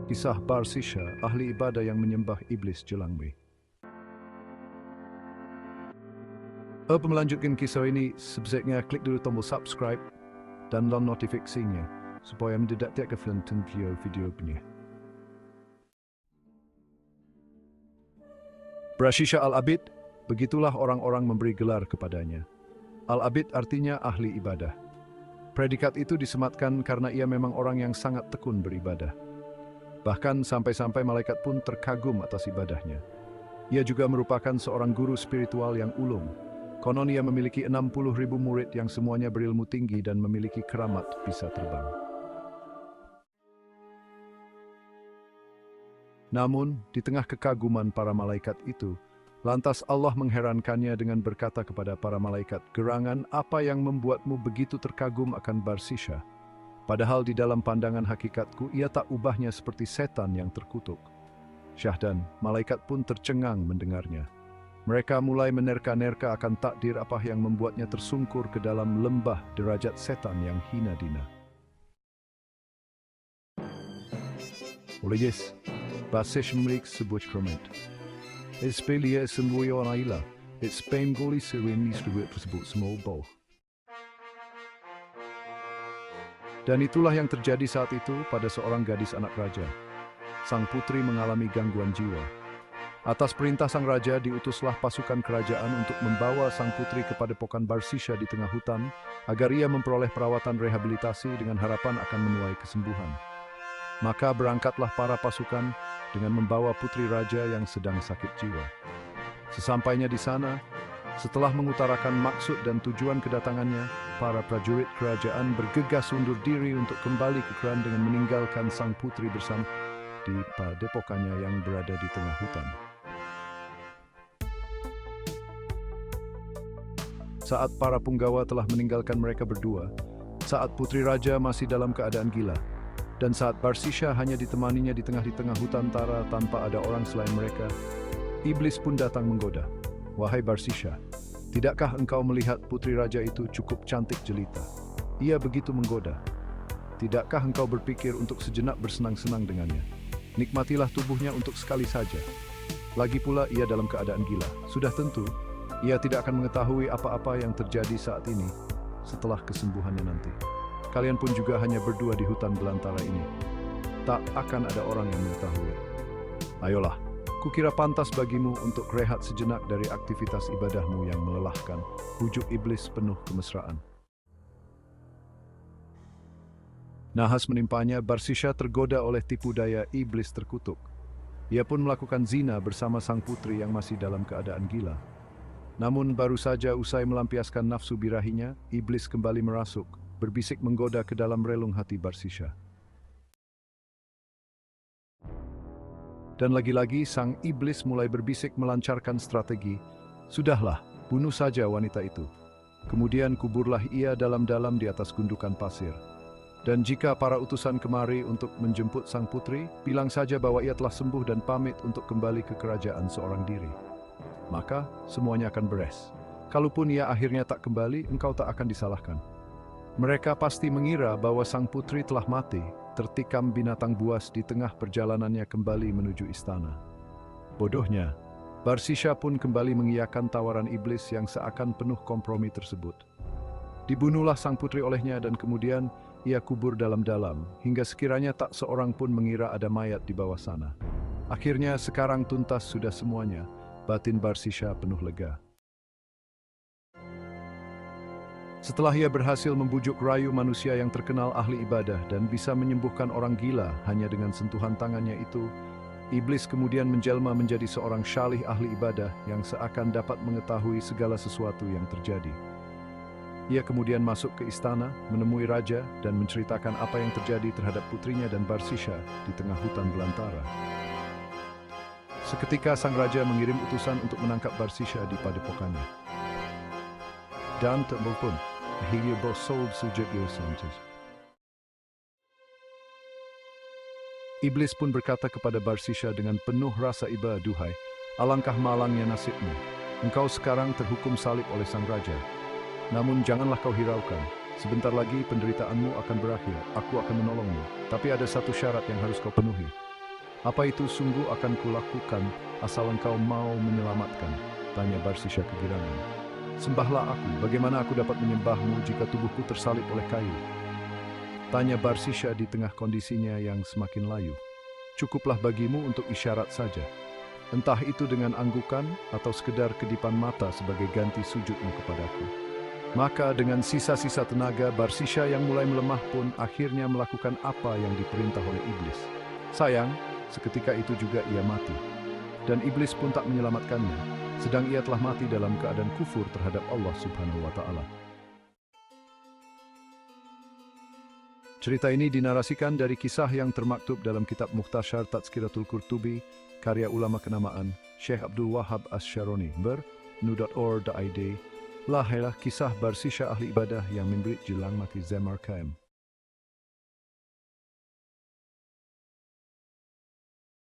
Kisah Barsisha, ahli ibadah yang menyembah iblis Jelangbe. Melanjutkan kisah ini, sebaiknya klik dulu tombol subscribe dan lonceng notifikasinya supaya mendapat kefintan video-videonya. Barsisha Al-Abid, begitulah orang-orang memberi gelar kepadanya. Al-Abid artinya ahli ibadah. Predikat itu disematkan karena ia memang orang yang sangat tekun beribadah. Bahkan sampai-sampai malaikat pun terkagum atas ibadahnya. Ia juga merupakan seorang guru spiritual yang ulung. Konon ia memiliki 60.000 murid yang semuanya berilmu tinggi dan memiliki keramat bisa terbang. Namun, di tengah kekaguman para malaikat itu, lantas Allah mengherankannya dengan berkata kepada para malaikat, "Gerangan, apa yang membuatmu begitu terkagum akan Barsisha? Padahal di dalam pandangan hakikatku, ia tak ubahnya seperti setan yang terkutuk." Syahdan, malaikat pun tercengang mendengarnya. Mereka mulai menerka-nerka akan takdir apa yang membuatnya tersungkur ke dalam lembah derajat setan yang hina dina. Oleh Yes, Barsish memiliki sebuah kremet. Espelia sembuyo naila, Spain goli serini seruit tersebut small ball. Dan itulah yang terjadi saat itu pada seorang gadis anak raja. Sang putri mengalami gangguan jiwa. Atas perintah sang raja diutuslah pasukan kerajaan untuk membawa sang putri ke padepokan Barsisha di tengah hutan agar ia memperoleh perawatan rehabilitasi dengan harapan akan menuai kesembuhan. Maka berangkatlah para pasukan dengan membawa putri raja yang sedang sakit jiwa. Sesampainya di sana, setelah mengutarakan maksud dan tujuan kedatangannya, para prajurit kerajaan bergegas undur diri untuk kembali ke kerajaan dengan meninggalkan sang putri bersama di padepokannya yang berada di tengah hutan. Saat para punggawa telah meninggalkan mereka berdua, saat putri raja masih dalam keadaan gila, dan saat Barsisha hanya ditemaninya di tengah hutan tara tanpa ada orang selain mereka, iblis pun datang menggoda. "Wahai Barsisha, tidakkah engkau melihat putri raja itu cukup cantik jelita? Ia begitu menggoda. Tidakkah engkau berpikir untuk sejenak bersenang-senang dengannya? Nikmatilah tubuhnya untuk sekali saja. Lagi pula ia dalam keadaan gila. Sudah tentu, ia tidak akan mengetahui apa-apa yang terjadi saat ini setelah kesembuhannya nanti. Kalian pun juga hanya berdua di hutan belantara ini. Tak akan ada orang yang mengetahui. Ayolah, kukira pantas bagimu untuk rehat sejenak dari aktivitas ibadahmu yang melelahkan," ujuk iblis penuh kemesraan. Nahas menimpanya, Barsisha tergoda oleh tipu daya iblis terkutuk. Ia pun melakukan zina bersama sang putri yang masih dalam keadaan gila. Namun baru saja usai melampiaskan nafsu birahinya, iblis kembali merasuk, berbisik menggoda ke dalam relung hati Barsisha. Dan lagi-lagi sang iblis mulai berbisik melancarkan strategi, "Sudahlah, bunuh saja wanita itu. Kemudian kuburlah ia dalam-dalam di atas gundukan pasir. Dan jika para utusan kemari untuk menjemput sang putri, bilang saja bahwa ia telah sembuh dan pamit untuk kembali ke kerajaan seorang diri. Maka semuanya akan beres. Kalaupun ia akhirnya tak kembali, engkau tak akan disalahkan." Mereka pasti mengira bahwa sang putri telah mati, tertikam binatang buas di tengah perjalanannya kembali menuju istana. Bodohnya, Barsisha pun kembali mengiyakan tawaran iblis yang seakan penuh kompromi tersebut. Dibunuhlah sang putri olehnya dan kemudian ia kubur dalam-dalam, hingga sekiranya tak seorang pun mengira ada mayat di bawah sana. Akhirnya sekarang tuntas sudah semuanya, batin Barsisha penuh lega. Setelah ia berhasil membujuk rayu manusia yang terkenal ahli ibadah dan bisa menyembuhkan orang gila hanya dengan sentuhan tangannya itu, iblis kemudian menjelma menjadi seorang syalih ahli ibadah yang seakan dapat mengetahui segala sesuatu yang terjadi. Ia kemudian masuk ke istana, menemui raja, dan menceritakan apa yang terjadi terhadap putrinya dan Barsisha di tengah hutan belantara. Seketika sang raja mengirim utusan untuk menangkap Barsisha di padepokannya. Dan terbukti Hilya Bosol sujud Yosantis. Iblis pun berkata kepada Barsisha dengan penuh rasa iba, "Duhai, alangkah malangnya nasibmu. Engkau sekarang terhukum salib oleh sang raja. Namun janganlah kau hiraukan. Sebentar lagi penderitaanmu akan berakhir. Aku akan menolongmu. Tapi ada satu syarat yang harus kau penuhi. Apa itu sungguh akan kulakukan asal engkau mau menyelamatkan? Tanya Barsisha kegirangan. Sembahlah aku, bagaimana aku dapat menyembahmu jika tubuhku tersalib oleh kayu? Tanya Barsisha di tengah kondisinya yang semakin layu. Cukuplah bagimu untuk isyarat saja. Entah itu dengan anggukan atau sekedar kedipan mata sebagai ganti sujudmu kepadaku. Maka dengan sisa-sisa tenaga, Barsisha yang mulai melemah pun akhirnya melakukan apa yang diperintah oleh iblis. Sayang, seketika itu juga ia mati. Dan iblis pun tak menyelamatkannya, sedang ia telah mati dalam keadaan kufur terhadap Allah Subhanahu wa Ta'ala. Cerita ini dinarasikan dari kisah yang termaktub dalam kitab Mukhtasar Tazkiratul Qurtubi, karya ulama kenamaan Syekh Abdul Wahab Asy-Syaroni, nu.or.id. Lahirlah kisah Barsisha ahli ibadah yang memberi jelang mati Zemar Kaim.